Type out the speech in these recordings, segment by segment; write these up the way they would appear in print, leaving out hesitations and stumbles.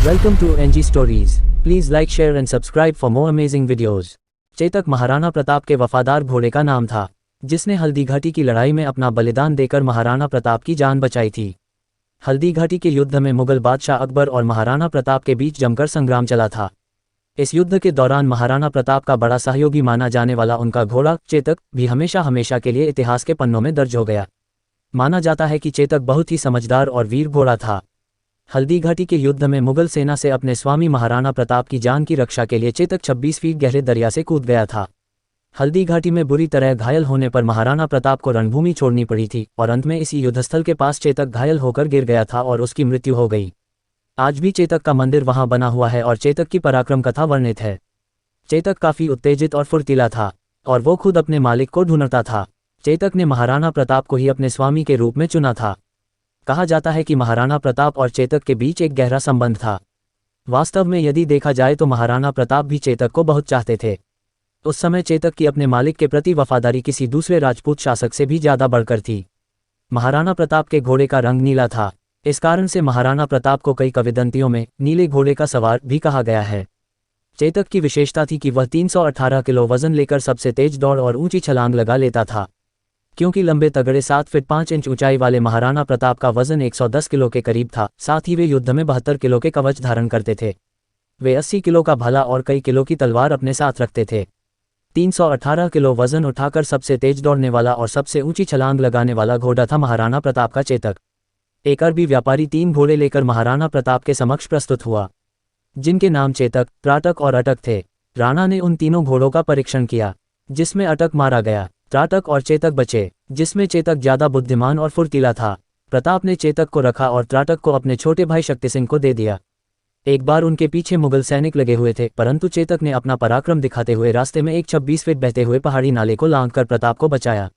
Welcome to NG Stories. Please like, share and subscribe for more amazing videos. Chetak Maharana Pratap के वफादार घोड़े का नाम था, जिसने हल्दी घाटी की लड़ाई में अपना बलिदान देकर महाराणा प्रताप की जान बचाई थी। हल्दी घाटी के युद्ध में मुगल बादशाह अकबर और महाराणा प्रताप के बीच जमकर संग्राम चला था। इस युद्ध के दौरान महाराणा प्रताप का बड़ा सहयोगी माना जाने वाला उनका घोड़ा चेतक भी हमेशा के लिए इतिहास के पन्नों में दर्ज हो गया। माना जाता है कि चेतक बहुत ही समझदार और वीर घोड़ा था। हल्दी घाटी के युद्ध में मुगल सेना से अपने स्वामी महाराणा प्रताप की जान की रक्षा के लिए चेतक 26 फीट गहरे दरिया से कूद गया था। हल्दी घाटी में बुरी तरह घायल होने पर महाराणा प्रताप को रणभूमि छोड़नी पड़ी थी और अंत में इसी युद्धस्थल के पास चेतक घायल होकर गिर गया था और उसकी मृत्यु हो गई। आज भी चेतक का मंदिर वहां बना हुआ है और चेतक की पराक्रम कथा वर्णित है। चेतक काफी उत्तेजित और फुर्तीला था और वो खुद अपने मालिक को ढूंढता था। चेतक ने महाराणा प्रताप को ही अपने स्वामी के रूप में चुना था। कहा जाता है कि महाराणा प्रताप और चेतक के बीच एक गहरा संबंध था। वास्तव में यदि देखा जाए तो महाराणा प्रताप भी चेतक को बहुत चाहते थे। उस समय चेतक की अपने मालिक के प्रति वफादारी किसी दूसरे राजपूत शासक से भी ज्यादा बढ़कर थी। महाराणा प्रताप के घोड़े का रंग नीला था। इस कारण से महाराणा प्रताप को कई किंवदंतियों में नीले घोड़े का सवार भी कहा गया है। चेतक की विशेषता थी कि वह 318 किलो वजन लेकर सबसे तेज दौड़ और ऊंची छलांग लगा लेता था। क्योंकि लंबे तगड़े 7 फीट 5 इंच ऊंचाई वाले महाराणा प्रताप का वजन 110 किलो के करीब था, साथ ही वे युद्ध में 72 किलो के कवच धारण करते थे। वे 80 किलो का भाला और कई किलो की तलवार अपने साथ रखते थे। 318 किलो वजन उठाकर सबसे तेज दौड़ने वाला और सबसे ऊंची छलांग लगाने वाला घोड़ा था महाराणा प्रताप का चेतक। एक अरबी व्यापारी 3 घोड़े लेकर महाराणा प्रताप के समक्ष प्रस्तुत हुआ, जिनके नाम चेतक, त्राटक और अटक थे। राणा ने उन तीनों घोड़ों का परीक्षण किया, जिसमें अटक मारा गया, त्राटक और चेतक बचे, जिसमें चेतक ज्यादा बुद्धिमान और फुर्तीला था। प्रताप ने चेतक को रखा और त्राटक को अपने छोटे भाई शक्ति सिंह को दे दिया। एक बार उनके पीछे मुगल सैनिक लगे हुए थे, परंतु चेतक ने अपना पराक्रम दिखाते हुए रास्ते में एक 26 फीट बहते हुए पहाड़ी नाले को लांघकर प्रताप को बचाया,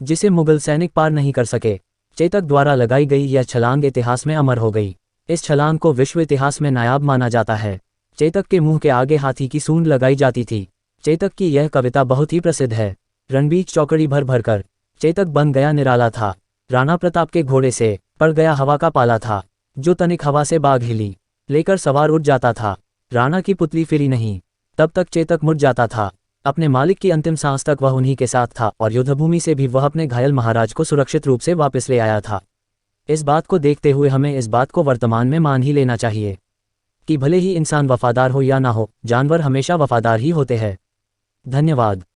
जिसे मुगल सैनिक पार नहीं कर सके। चेतक द्वारा लगाई गई यह छलांग इतिहास में अमर हो गई। इस छलांग को विश्व इतिहास में नायाब माना जाता है। चेतक के मुंह के आगे हाथी की सूंड लगाई जाती थी। चेतक की यह कविता बहुत ही प्रसिद्ध है। रणबीच चौकड़ी भर भर कर चेतक बन गया निराला था। राणा प्रताप के घोड़े से पड़ गया हवा का पाला था, जो तनिक हवा से बाग हिली लेकर सवार उठ जाता था। राणा की पुतली फिरी नहीं, तब तक चेतक मुड़ जाता था। अपने मालिक की अंतिम सांस तक वह उन्हीं के साथ था और युद्धभूमि से भी वह अपने घायल महाराज को सुरक्षित रूप से वापस ले आया था। इस बात को देखते हुए हमें इस बात को वर्तमान में मान ही लेना चाहिए कि भले ही इंसान वफादार हो या ना हो, जानवर हमेशा वफादार ही होते हैं। धन्यवाद।